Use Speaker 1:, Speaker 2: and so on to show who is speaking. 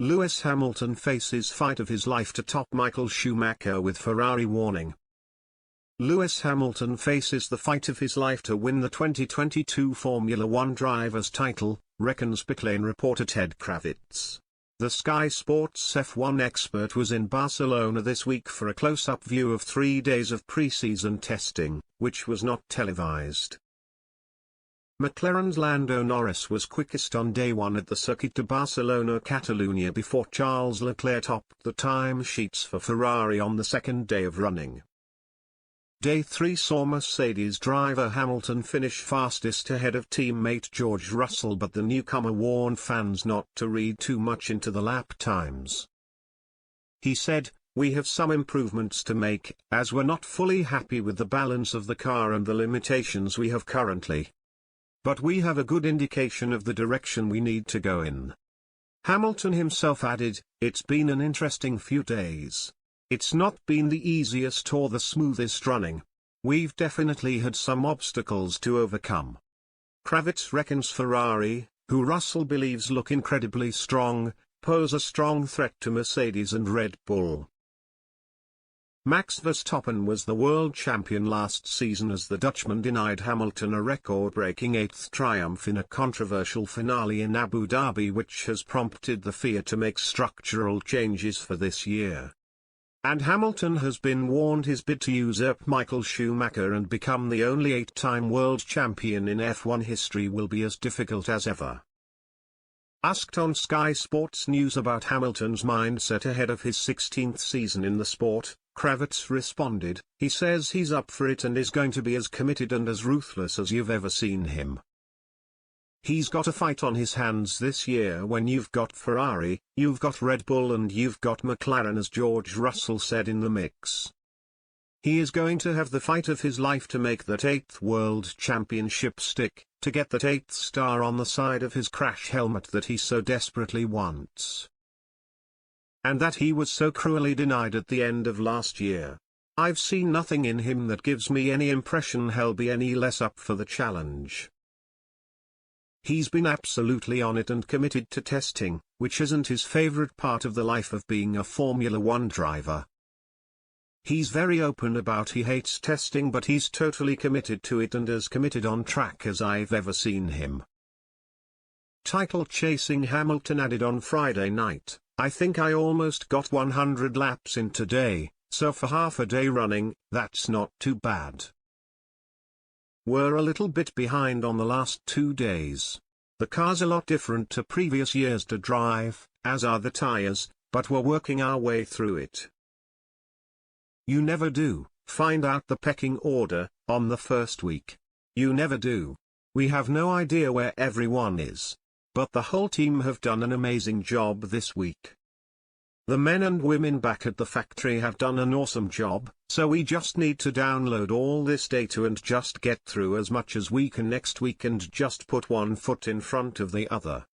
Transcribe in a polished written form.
Speaker 1: Lewis Hamilton faces fight of his life to top Michael Schumacher with Ferrari warning. Lewis Hamilton faces the fight of his life to win the 2022 Formula One driver's title, reckons Picklane reporter Ted Kravitz. The Sky Sports F1 expert was in Barcelona this week for a close-up view of 3 days of pre-season testing, which was not televised. McLaren's Lando Norris was quickest on day one at the Circuit de Barcelona Catalunya before Charles Leclerc topped the timesheets for Ferrari on the second day of running. Day 3 saw Mercedes driver Hamilton finish fastest ahead of teammate George Russell, but the newcomer warned fans not to read too much into the lap times. He said, "We have some improvements to make, as we're not fully happy with the balance of the car and the limitations we have currently. But we have a good indication of the direction we need to go in." Hamilton himself added, "It's been an interesting few days. It's not been the easiest or the smoothest running. We've definitely had some obstacles to overcome." Kravitz reckons Ferrari, who Russell believes look incredibly strong, pose a strong threat to Mercedes and Red Bull. Max Verstappen was the world champion last season as the Dutchman denied Hamilton a record-breaking 8th triumph in a controversial finale in Abu Dhabi, which has prompted the FIA to make structural changes for this year. And Hamilton has been warned his bid to usurp Michael Schumacher and become the only 8-time world champion in F1 history will be as difficult as ever. Asked on Sky Sports News about Hamilton's mindset ahead of his 16th season in the sport, Kravitz responded, "He says he's up for it and is going to be as committed and as ruthless as you've ever seen him. He's got a fight on his hands this year when you've got Ferrari, you've got Red Bull and you've got McLaren, as George Russell said, in the mix. He is going to have the fight of his life to make that 8th world championship stick, to get that 8th star on the side of his crash helmet that he so desperately wants. And that he was so cruelly denied at the end of last year. I've seen nothing in him that gives me any impression he'll be any less up for the challenge. He's been absolutely on it and committed to testing, which isn't his favorite part of the life of being a Formula One driver. He's very open about he hates testing, but he's totally committed to it and as committed on track as I've ever seen him." Title-chasing Hamilton added on Friday night, "I think I almost got 100 laps in today, so for half a day running, that's not too bad. We're a little bit behind on the last 2 days. The car's a lot different to previous years to drive, as are the tires, but we're working our way through it. You never do find out the pecking order on the first week. You never do. We have no idea where everyone is. But the whole team have done an amazing job this week. The men and women back at the factory have done an awesome job, so we just need to download all this data and just get through as much as we can next week and just put one foot in front of the other."